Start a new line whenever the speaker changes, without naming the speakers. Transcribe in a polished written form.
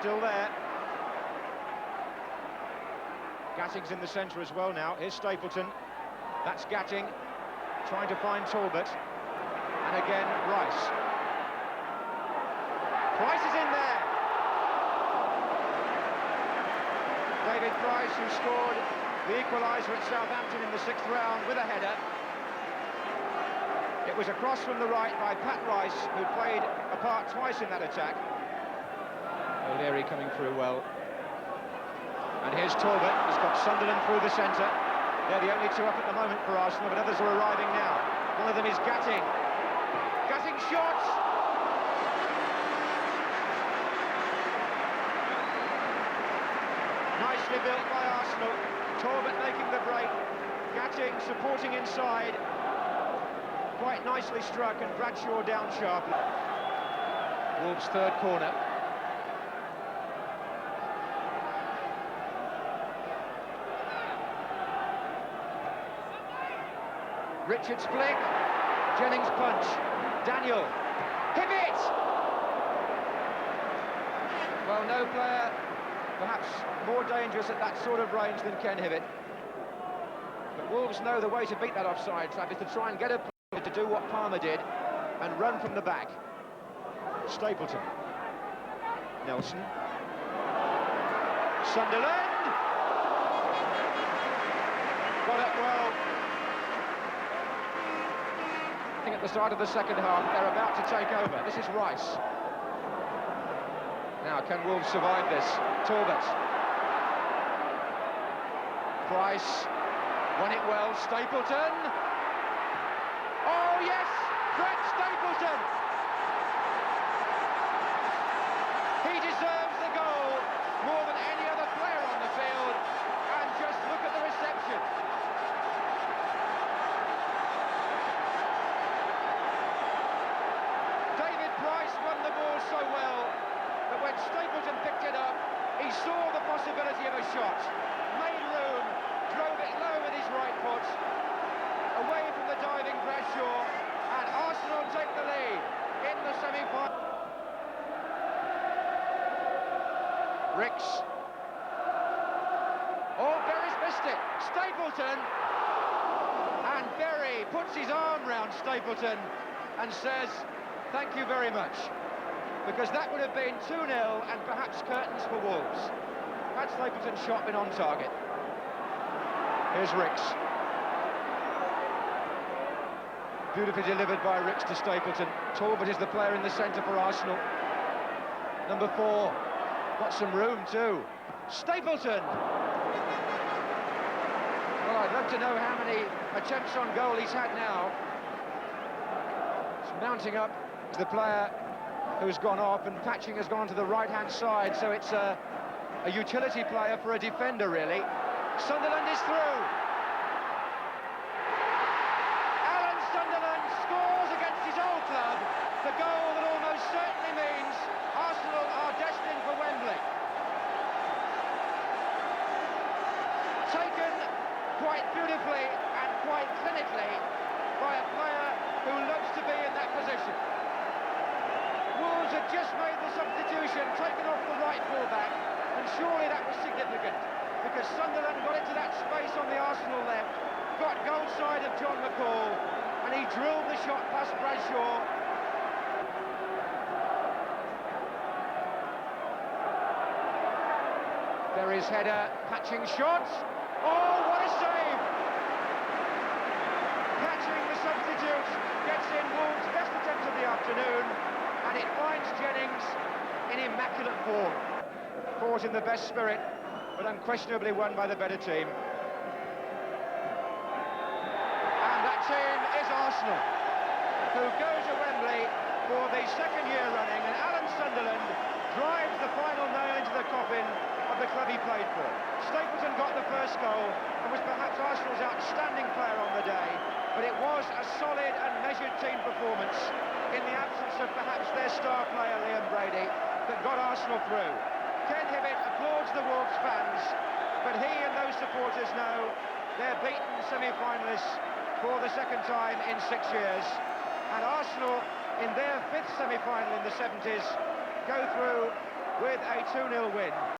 Still there. Gatting's in the centre as well now. Here's Stapleton. That's Gatting trying to find Talbot. And again, Rice. Price is in there. David Price, who scored the equaliser at Southampton in the 6th round with a header. It was a cross from the right by Pat Rice, who played a part twice in that attack. O'Leary coming through well. And here's Talbot, he's got Sunderland through the centre. They're the only two up at the moment for Arsenal, but others are arriving now. One of them is Gatting. Gatting shots! Nicely built by Arsenal. Talbot making the break. Gatting supporting inside. Quite nicely struck, and Bradshaw down sharply. Wolves' third corner. Richards flick, Jennings punch, Daniel, Hibbett! Well, no player perhaps more dangerous at that sort of range than Ken Hibbett. But Wolves know the way to beat that offside trap is to try and get a player to do what Palmer did and run from the back. Stapleton, Nelson, Sunderland! Got it well. At the start of the second half, they're about to take over. This is Rice. Now, can Wolves survive this? Talbot. Price won it well. Stapleton. Oh, yes! Fred Stapleton! He deserves the goal more than any other player on the field. And just look at the reception. So well that when Stapleton picked it up, he saw the possibility of a shot, made room, drove it low with his right foot, away from the diving Bradshaw, and Arsenal take the lead in the semi-final. Ricks. Oh, Berry's missed it. Stapleton, and Berry puts his arm round Stapleton and says, "Thank you very much." Because that would have been 2-0 and perhaps curtains for Wolves. Had Stapleton's shot been on target. Here's Ricks. Beautifully delivered by Ricks to Stapleton. Talbot is the player in the centre for Arsenal. Number 4. Got some room too. Stapleton! Well, I'd love to know how many attempts on goal he's had now. It's mounting up to the player who's gone off, and Patching has gone to the right-hand side, so it's a utility player for a defender, really. Sunderland is through. Alan Sunderland scores against his old club, the goal that almost certainly means Arsenal are destined for Wembley. Taken quite beautifully and quite clinically by a player who looks to be in that position. Wolves had just made the substitution, taken off the right full-back, and surely that was significant, because Sunderland got into that space on the Arsenal left, got goal side of John McCall, and he drilled the shot past Bradshaw. Berry's header, Patching shot. Oh, what a save! Patching, the substitute, gets in Wolves' best attempt of the afternoon, and it finds Jennings in immaculate form. Fought in the best spirit, but unquestionably won by the better team. And that team is Arsenal, who go to Wembley for the second year running, and Alan Sunderland drives the final nail into the coffin of the club he played for. Stapleton got the first goal and was perhaps Arsenal's outstanding player on the day, but it was a solid and measured team performance in the absence of perhaps their star player Liam Brady that got Arsenal through. Ken Hibbett applauds the Wolves fans, but he and those supporters know they're beaten semi-finalists for the second time in 6 years, and Arsenal in their 5th semi-final in the 70s go through with a 2-0 win.